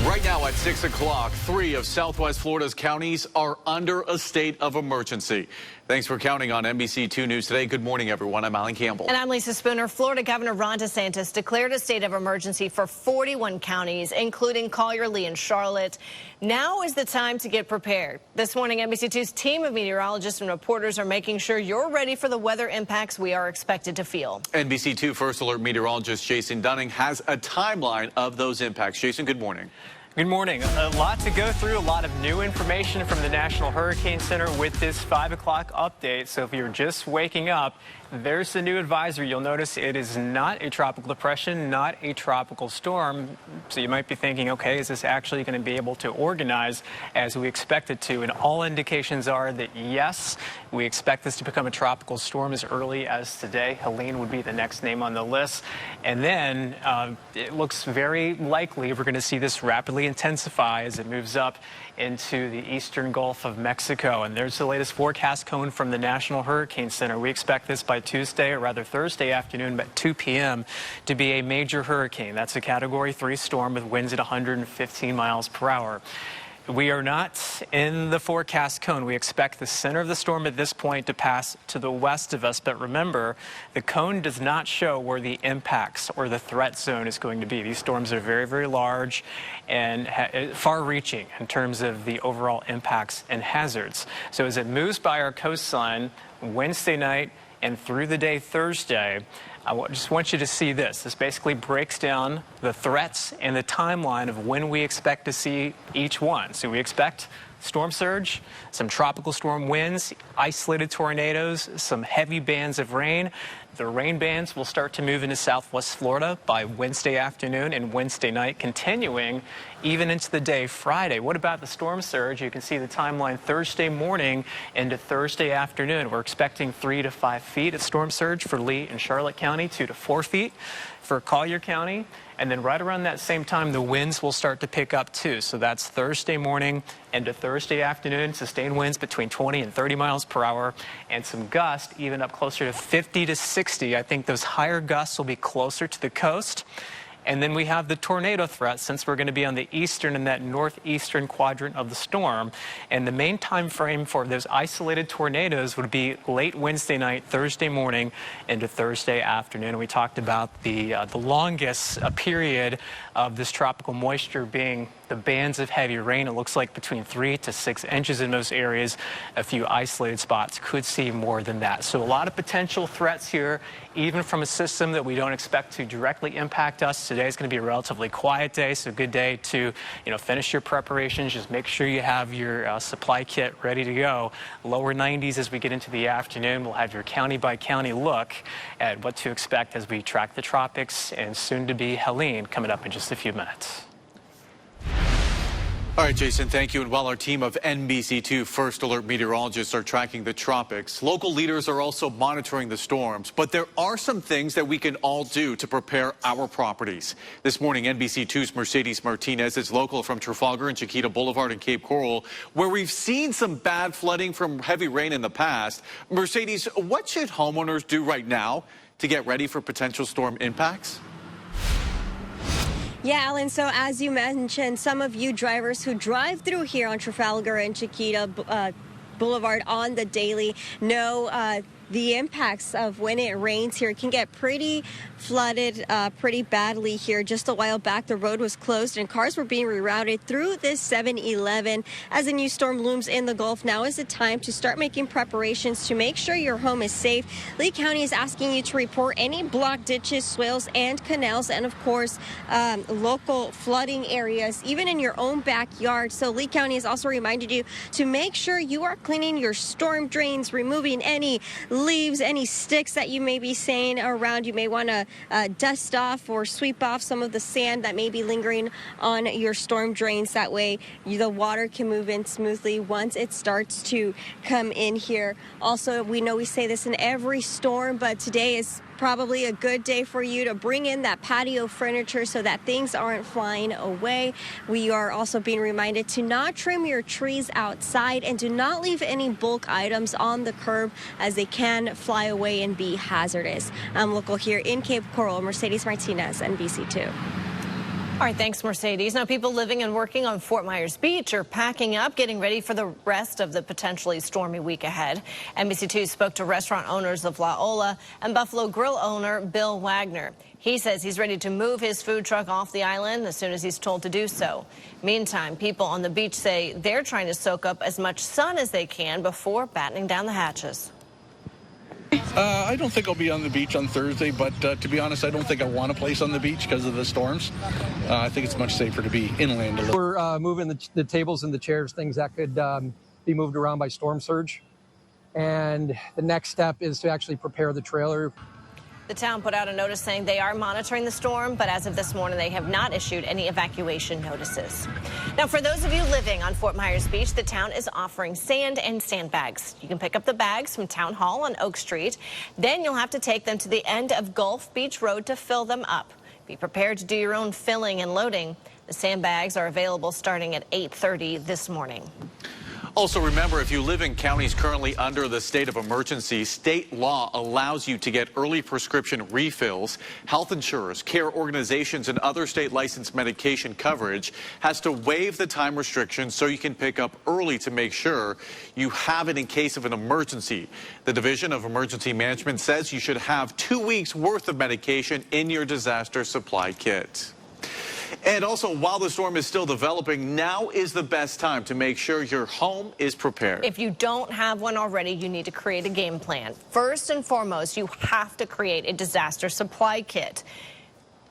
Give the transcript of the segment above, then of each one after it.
Right now at 6 o'clock, 3 of Southwest Florida's counties are under a state of emergency. Thanks for counting on NBC2 News Today. Good morning, everyone. I'm Alan Campbell. And I'm Lisa Spooner. Florida Governor Ron DeSantis declared a state of emergency for 41 counties, including Collier, Lee, and Charlotte. Now is the time to get prepared. This morning, NBC2's team of meteorologists and reporters are making sure you're ready for the weather impacts we are expected to feel. NBC2 First Alert meteorologist Jason Dunning has a timeline of those impacts. Jason, good morning. Good morning. A lot to go through, a lot of new information from the National Hurricane Center with this 5 o'clock update. So if you're just waking up, there's the new advisory. You'll notice it is not a tropical depression, not a tropical storm. So you might be thinking, okay, is this actually going to be able to organize as we expect it to? And all indications are that yes, we expect this to become a tropical storm as early as today. Helene would be the next name on the list. And then it looks very likely we're going to see this rapidly intensify as it moves up into the eastern Gulf of Mexico. And there's the latest forecast cone from the National Hurricane Center. We expect this by Tuesday, or rather Thursday afternoon, at 2 p.m. to be a major hurricane. That's a Category 3 storm with winds at 115 miles per hour. We are not in the forecast cone. We expect the center of the storm at this point to pass to the west of us. But remember, the cone does not show where the impacts or the threat zone is going to be. These storms are very, very large and far-reaching in terms of the overall impacts and hazards. So as it moves by our coastline Wednesday night and through the day Thursday, I just want you to see this. This basically breaks down the threats and the timeline of when we expect to see each one. So we expect storm surge, some tropical storm winds, isolated tornadoes, some heavy bands of rain. The rain bands will start to move into southwest Florida by Wednesday afternoon and Wednesday night, continuing even into the day Friday. What about the storm surge? You can see the timeline Thursday morning into Thursday afternoon. We're expecting 3 to 5 feet of storm surge for Lee and Charlotte County, 2 to 4 feet for Collier County. And then right around that same time, the winds will start to pick up too. So that's Thursday morning into Thursday afternoon. Sustained winds between 20 and 30 miles per hour, and some gusts even up closer to 50 to 60. I think those higher gusts will be closer to the coast. And then we have the tornado threat, since we're going to be on the eastern and that northeastern quadrant of the storm. And the main time frame for those isolated tornadoes would be late Wednesday night, Thursday morning into Thursday afternoon. We talked about the longest period of this tropical moisture being the bands of heavy rain. It looks like between 3 to 6 inches in those areas. A few isolated spots could see more than that. So a lot of potential threats here, even from a system that we don't expect to directly impact us. Today is going to be a relatively quiet day, so a good day to finish your preparations. Just make sure you have your supply kit ready to go. Lower 90s as we get into the afternoon. We'll have your county by county look at what to expect as we track the tropics and soon to be Helene coming up in just a few minutes. All right, Jason, thank you. And while our team of NBC2 First Alert meteorologists are tracking the tropics, local leaders are also monitoring the storms. But there are some things that we can all do to prepare our properties. This morning, NBC2's Mercedes Martinez is local from Trafalgar and Chiquita Boulevard in Cape Coral, where we've seen some bad flooding from heavy rain in the past. Mercedes, what should homeowners do right now to get ready for potential storm impacts? Yeah, Alan, so as you mentioned, some of you drivers who drive through here on Trafalgar and Chiquita Boulevard on the daily know the impacts of when it rains here. It can get pretty flooded pretty badly here. Just a while back, the road was closed and cars were being rerouted through this 7-Eleven. As a new storm looms in the Gulf, now is the time to start making preparations to make sure your home is safe. Lee County is asking you to report any blocked ditches, swales, and canals, and of course, local flooding areas, even in your own backyard. So Lee County has also reminded you to make sure you are cleaning your storm drains, removing any leaves, any sticks that you may be seeing around. You may want to dust off or sweep off some of the sand that may be lingering on your storm drains. That way the water can move in smoothly once it starts to come in here. Also, we know we say this in every storm, but today is probably a good day for you to bring in that patio furniture so that things aren't flying away. We are also being reminded to not trim your trees outside and do not leave any bulk items on the curb, as they can fly away and be hazardous. I'm local here in Cape Coral, Mercedes Martinez, NBC2. All right, thanks, Mercedes. Now, people living and working on Fort Myers Beach are packing up, getting ready for the rest of the potentially stormy week ahead. NBC2 spoke to restaurant owners of La Ola and Buffalo Grill owner Bill Wagner. He says he's ready to move his food truck off the island as soon as he's told to do so. Meantime, people on the beach say they're trying to soak up as much sun as they can before battening down the hatches. I don't think I'll be on the beach on Thursday, but to be honest, I don't think I want a place on the beach because of the storms. I think it's much safer to be inland a little. We're moving the tables and the chairs, things that could be moved around by storm surge. And the next step is to actually prepare the trailer. The town put out a notice saying they are monitoring the storm, but as of this morning, they have not issued any evacuation notices. Now, for those of you living on Fort Myers Beach, the town is offering sand and sandbags. You can pick up the bags from Town Hall on Oak Street. Then you'll have to take them to the end of Gulf Beach Road to fill them up. Be prepared to do your own filling and loading. The sandbags are available starting at 8:30 this morning. Also, remember, if you live in counties currently under the state of emergency, state law allows you to get early prescription refills. Health insurers, care organizations, and other state licensed medication coverage has to waive the time restrictions so you can pick up early to make sure you have it in case of an emergency. The Division of Emergency Management says you should have 2 weeks worth of medication in your disaster supply kit. And also, while the storm is still developing, now is the best time to make sure your home is prepared. If you don't have one already, you need to create a game plan. First and foremost, you have to create a disaster supply kit.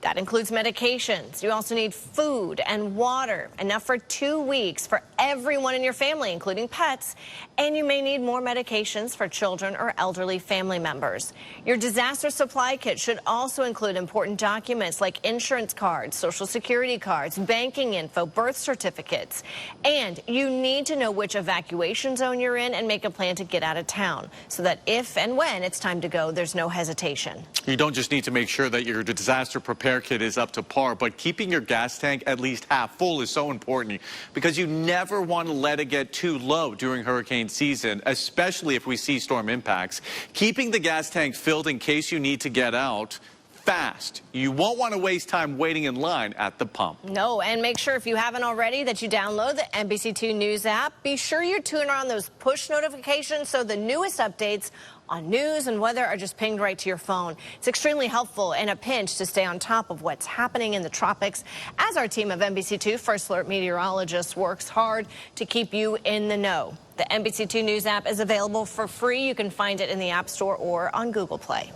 That includes medications. You also need food and water, enough for 2 weeks for everyone in your family, including pets. And you may need more medications for children or elderly family members. Your disaster supply kit should also include important documents like insurance cards, social security cards, banking info, birth certificates. And you need to know which evacuation zone you're in and make a plan to get out of town so that if and when it's time to go, there's no hesitation. You don't just need to make sure that your disaster preparedness kit is up to par, but keeping your gas tank at least half full is so important because you never want to let it get too low during hurricane season, especially if we see storm impacts. Keeping the gas tank filled in case you need to get out fast. You won't want to waste time waiting in line at the pump. No, and make sure if you haven't already that you download the NBC2 News app. Be sure you tune on those push notifications so the newest updates on news and weather are just pinged right to your phone. It's extremely helpful in a pinch to stay on top of what's happening in the tropics as our team of NBC2 First Alert meteorologists works hard to keep you in the know. The NBC2 News app is available for free. You can find it in the App Store or on Google Play.